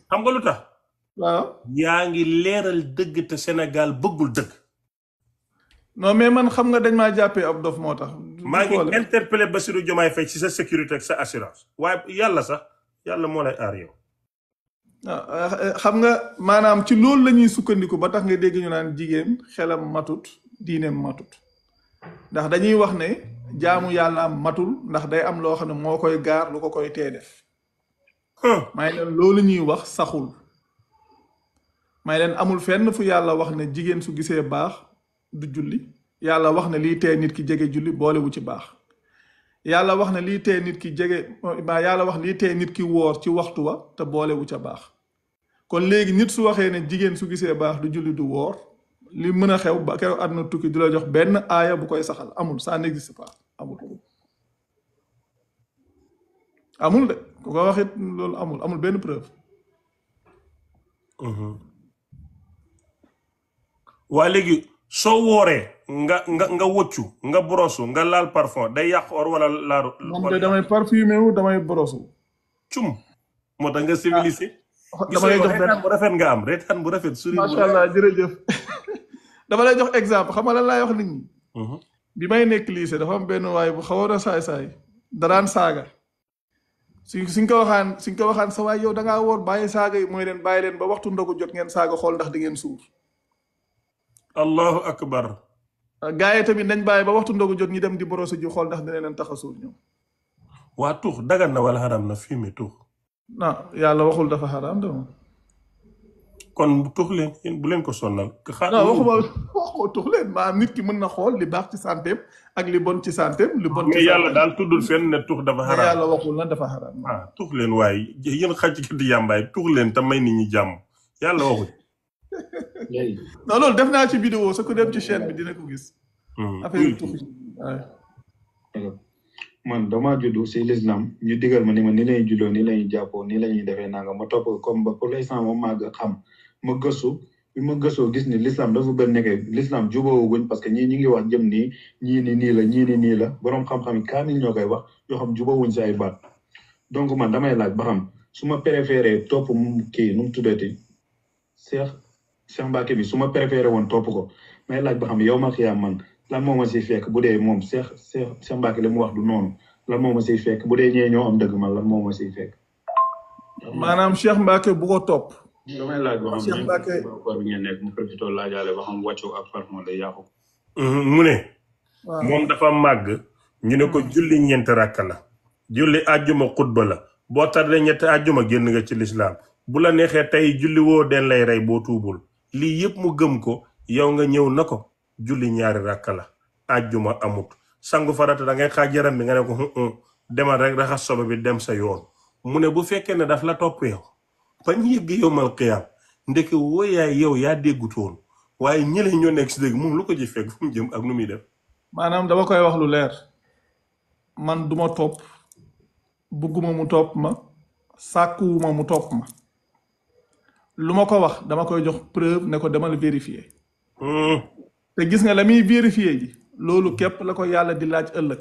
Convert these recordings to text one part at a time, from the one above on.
xam nga lu tax. waaw yaa ngi leeral dëgg te Sénégal bëggul dëgg. non mais man xam nga dañ maa jàppee ab dof moo tax. maa ngi interpellé Bassirou Diomaye Faye ci sa sécurité ak sa assurance waaye yàlla sax yàlla moo lay aar yow. xam nga maanaam ci loolu la ñuy sukkandiku ba tax nga dégg ñu naan jigéen xelam matut diineem matut ndax dañuy wax ne jaamu yàlla am matul ndax day am loo xam ne moo koy gaar lu ko koy tee def. may leen loolu ñuy wax saxul. may leen amul fenn fu yàlla wax ne jigéen su gisee baax du julli yàlla wax ne lii tee nit ki jege julli boolewu ci baax yàlla wax ne lii tee nit ki jege yàlla wax lii tee nit ki woor ci waxtu wa te boolewu ca baax kon léegi nit su waxee ne jigéen su gisee baax du julli du woor li mën a xew ba keroog àdduna tukki du la jox benn aaya bu koy saxal amul ça n'existe pas amul de ku ko wax it loolu amul benn preuve. waa léegi soo wooree nga wëccu nga brosu nga laal parfum day yàq or wala laaru. man de damay parfumé wu damay brosu. cum moo tax nga civilisé. dama lay jox reetaan bu rafet nga am reetaan bu rafet. suri macha allah jërëjëf. dama lay jox exemple xam nga lan laay wax nit ñi. bi may nekk lycée dafa am benn waay bu xawoon a saay-saay daraan saaga. suñ ko waxaan sa waay yow da ngaa woor bàyyi saaga yi mooy leen bàyyi leen ba waxtu ndogu jot ngeen saaga xool ndax di ngeen suur. allahu akbar. gaa yi tamit nañ bàyyi ba waxtu ndogu jot ñi dem di borosu ji xool ndax dina leen tax a suur ñoom. waa tux dagan na wala xaram na fumier tux. non yàlla waxul dafa xaram de moom. kon tux leen bu leen ko sonnal. non waxuma tux leen maanaam nit ki mën na xool li baax ci santeem ak li bon ci santeem. li bon ci mais yàlla daal tuddul fenn ne tux dafa xaram. yàlla waxul na dafa xaram. tux leen waaye yéen xaj di yàmbaay tux leen te may nit ñi jàmm yàlla waxul. non loolu def naa ci vidéo sa ko dem ci chaîne bi dina ko gis. affaire tux man dama juddu si l'islam ñu digal ma ni lañuy juddoo ni lañuy jàppoo ni lañuy defee nanga ma topp comme ba pour l'instant moom maa xam ma gëstu bi ma gëstoo gis ni l'islam dafa bëri nekkee l'islam jubóowuñ parce que ñii ñi ngi wax jëm nii ñii ni nii la ñii ni nii la boroom xam-xam yi kaamil ñoo koy wax yoo xam jubóowuñ si ay baat donc man damay laaj ba xam su ma préféré topp kii nu mu tuddati Cheikh Mbacke bi su ma préféré woon topp ko may laaj ba xam yow ma xiyaam man lan moo ma siy fekk bu dee moom Cheikh Mbacke li mu wax du noonu lan moo ma siy fekk bu dee ñee ñoo am dëgg man lan moo ma siy fekk. maanaam Cheikh Mbacke bu ko topp. damay laaj ba xam Cheikh Mbacke koor bi ngeen nekk mu profité laajaale ba xam wàccu ak parfum day yàqu. mu ne. moom dafa màgg. ñu ne ko julli ñeenti rakk la. julli àjjuma xutba la boo tardé ñetti àjjuma génn nga ci lislaam bu la neexee tey julli woo den lay rey boo tuubul lii yëpp mu gëm ko yow nga ñëw na ko julli ñaari rakk la àjjuma amut sangu farata da ngay xaaj yaram bi nga ne ko demal rek raxas sobe bi dem sa yoon mu ne bu fekkee ne daf la topp yow ba ñu yëgg yowmal qiyaam ndeke wooyaay yow yaa déggutoon waaye ñële ñoo nekk si dégg moom lu ko ji fekk fu mu jëm ak nu muy def. maanaam dama koy wax lu leer man duma topp bugguma mu topp ma sàkkuwuma mu topp ma lu ma ko wax dama koy jox preuve ne ko demal vérifier. te gis nga la muy vérifier ji loolu képp la ko yàlla di laaj ëllëg.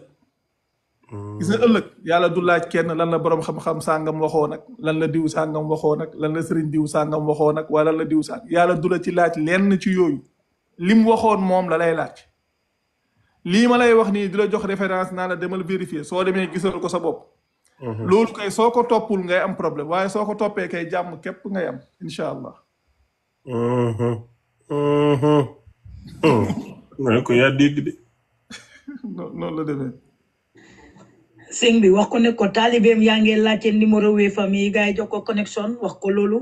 gis nga ëllëg yàlla du laaj kenn lan la boroom xam-xam sàngam waxoo nag lan la diw sàngam waxoo nag lan la sëriñ diw sàngam waxoo nag wala lan la diw sàngam yàlla du la ci laaj lenn ci yooyu lim waxoon moom la lay laaj. lii ma lay wax nii di la jox référence naa la demal vérifier soo demee gisal ko sa bopp. loolu kay soo ko toppul ngay am problème waaye soo ko toppee kay jàmm képp ngay am incha allah. ma ne ko yaa dégg de. noonu la demee. sëñ bi wax ko ne ko taalibeem yaa ngi laajte numéro wee famille gars yi jox ko connexion wax ko loolu.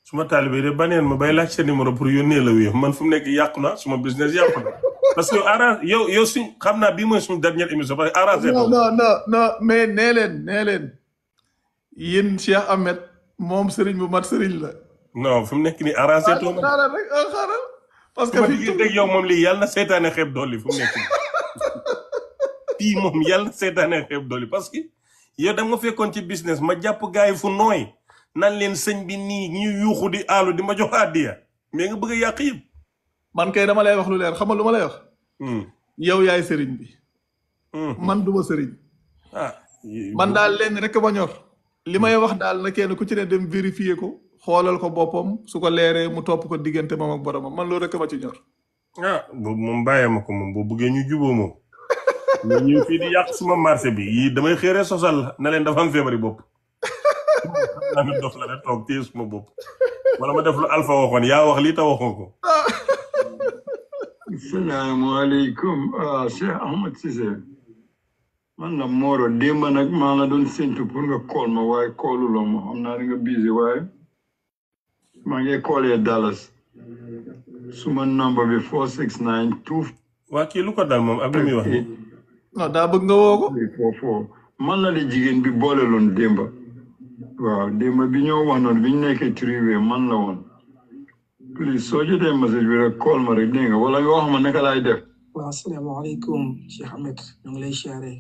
suma taalibe de baneen ma bay laaj sa numéro pour yónnee la wéef man fu mu nekk yàqu na suma business yàqu na parce que arrange yow suñ xam naa bii mooy suñu dernière émission parce que arrangé non mais nee leen yéen Cheikh Ahmed moom sëriñ bu mat sëriñ la. non fu mu nekk nii arrangé too xaaral rek xaaral parce que fi dégg yow moom lii yàlla na seytaane xeeb dolli fu mu nekk nii fii moom yàlla na seytaane xeeb dolli parce que yow da nga fekkoon ci business ma jàpp gars yi fu nooy nan leen sëñ bi nii ñu yuuxu di aalu di ma jox àddiya mais nga bëgg a yàq yëpp. man kay dama lay wax lu leer xam nga lu ma lay wax. yow yaay sëriñ bi. man duma sëriñ. man daal leen rek ma ñor. li may wax daal na kenn ku ci ne dem vérifier ko xoolal ko boppam su ko leeree mu topp ko diggante moom ak boromam man loolu rek ma ci ñor. ah boobu moom bàyyee ma ko moom boo bëggee ñu juboo moom ñu ñëw fii di yàq suma marché bi yii damay xëere sosal la na leen dafa am feebari bopp naa mi dof la ne toog téye suma bopp wala ma def lu Alpha waxoon yaa wax lii ta waxoo ko. Assalamualaikum. Cheikh Ahmed Cissé. Man la Moro démb nag maa la doon séntu pour nga call ma waaye calluloo ma xam naa nga busy waaye maa ngi callee Dallas suma number bi 469 waa kii lu ko dal moom ak lu muy wax ni non daa bëgg nga woo ko. 244 man la di jigéen bi boole loon démba waaw démba bi ñoo wax noonu bi ñu nekkee triwee man la woon please soo jotee message bi rek call ma rek dégg nga wala nga wax ma naka laay def. waaw asalaamaaleykum Cheikh Ahmed ñu ngi lay siyaare